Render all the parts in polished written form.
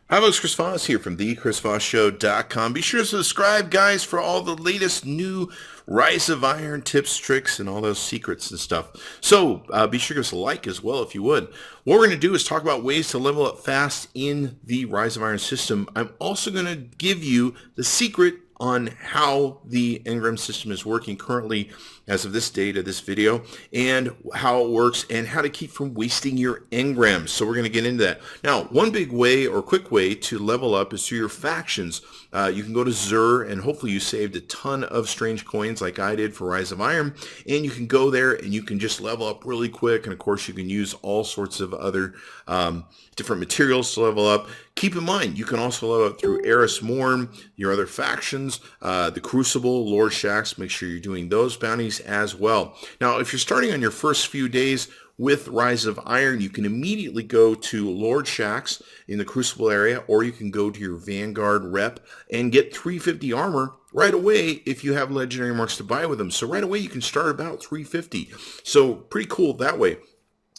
Hi, folks. Chris Voss here from thechrisvossshow.com. Be sure to subscribe, guys, for all the latest new Rise of Iron tips, tricks, and all those secrets and stuff. So be sure to give us a like as well if you would. What we're going to do is talk about ways to level up fast in the Rise of Iron system. I'm also going to give you the secret on how the engram system is working currently as of this date of this video, and how it works, and how to keep from wasting your engrams. So we're going to get into that. Now, one big way or quick way to level up is through your factions. You can go to Xur, and hopefully you saved a ton of strange coins like I did for Rise of Iron, and you can go there and you can just level up really quick. And of course you can use all sorts of other different materials to level up. Keep in mind, you can also level up through Eris Morn, your other factions, the Crucible, Lord Shaxx. Make sure you're doing those bounties as well. Now, if you're starting on your first few days with Rise of Iron, you can immediately go to Lord Shaxx in the Crucible area, or you can go to your Vanguard rep and get 350 armor right away if you have legendary marks to buy with them. So right away you can start about 350. So pretty cool that way.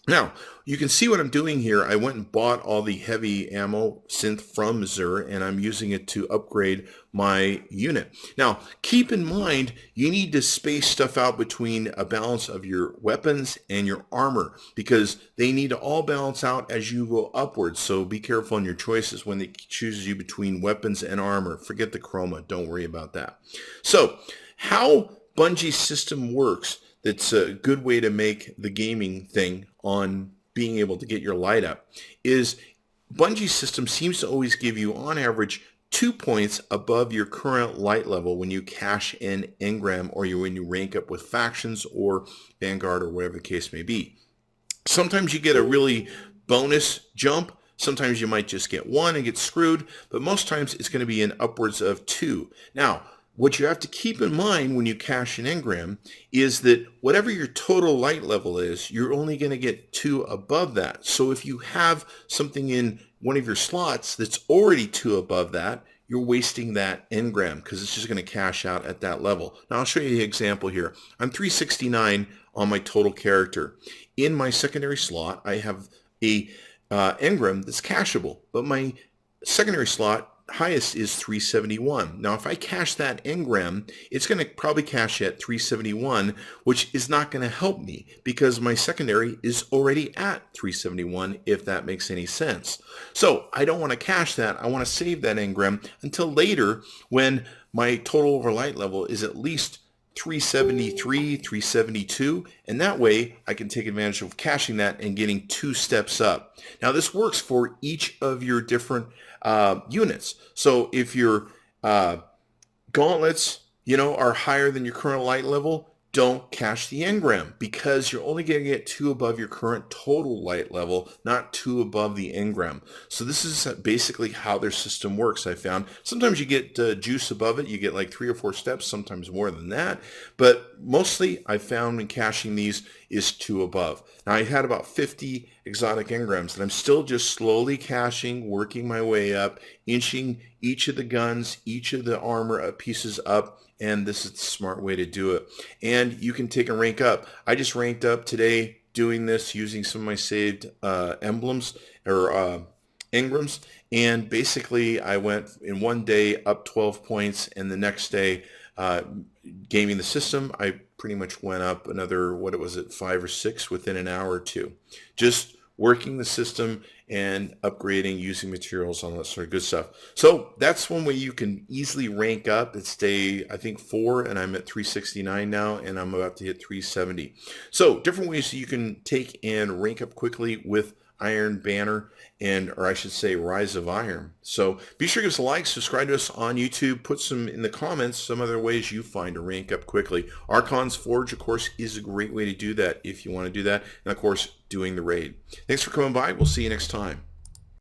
Now, you can see what I'm doing here. I went and bought all the heavy ammo synth from Xur, and I'm using it to upgrade my unit. Now, keep in mind, you need to space stuff out between a balance of your weapons and your armor, because they need to all balance out as you go upwards. So be careful in your choices when it chooses you between weapons and armor. Forget the chroma. Don't worry about that. So, how Bungie's system works, that's a good way to make the gaming thing on being able to get your light up, is Bungie's system seems to always give you on average 2 points above your current light level when you cash in engram, or when you rank up with factions or Vanguard or whatever the case may be. Sometimes you get a really bonus jump. Sometimes you might just get 1 and get screwed, but most times it's going to be in upwards of 2. Now, what you have to keep in mind when you cash an engram is that whatever your total light level is, you're only going to get 2 above that. So if you have something in one of your slots that's already 2 above that, you're wasting that engram, because it's just going to cash out at that level. Now I'll show you the example here. I'm 369 on my total character. In my secondary slot, I have a engram that's cashable, but my secondary slot highest is 371. Now, if I cash that engram, it's going to probably cash at 371, which is not going to help me because my secondary is already at 371, if that makes any sense. So I don't want to cash that. I want to save that engram until later when my total over light level is at least 373, 372, and that way I can take advantage of cashing that and getting 2 steps up. Now, this works for each of your different units. So if your gauntlets, are higher than your current light level, don't cash the engram, because you're only going to get 2 above your current total light level, not 2 above the engram. So this is basically how their system works, I found. Sometimes you get juice above it. You get like 3 or 4 steps, sometimes more than that. But mostly I found when cashing these is 2 above. Now I had about 50 exotic engrams that I'm still just slowly cashing, working my way up, inching each of the guns, each of the armor pieces up, and this is the smart way to do it. And you can take and rank up. I just ranked up today doing this using some of my saved emblems or engrams, and basically I went in one day up 12 points, and the next day gaming the system, I pretty much went up another, 5 or 6 within an hour or 2. Just working the system and upgrading, using materials, all that sort of good stuff. So that's one way you can easily rank up. It's day, I think, 4, and I'm at 369 now, and I'm about to hit 370. So different ways that you can take and rank up quickly with Iron Banner, or I should say Rise of Iron. So be sure to give us a like, subscribe to us on YouTube, put some in the comments some other ways you find to rank up quickly. Archon's Forge, of course, is a great way to do that if you want to do that, and of course doing the raid. Thanks for coming by. We'll see you next time.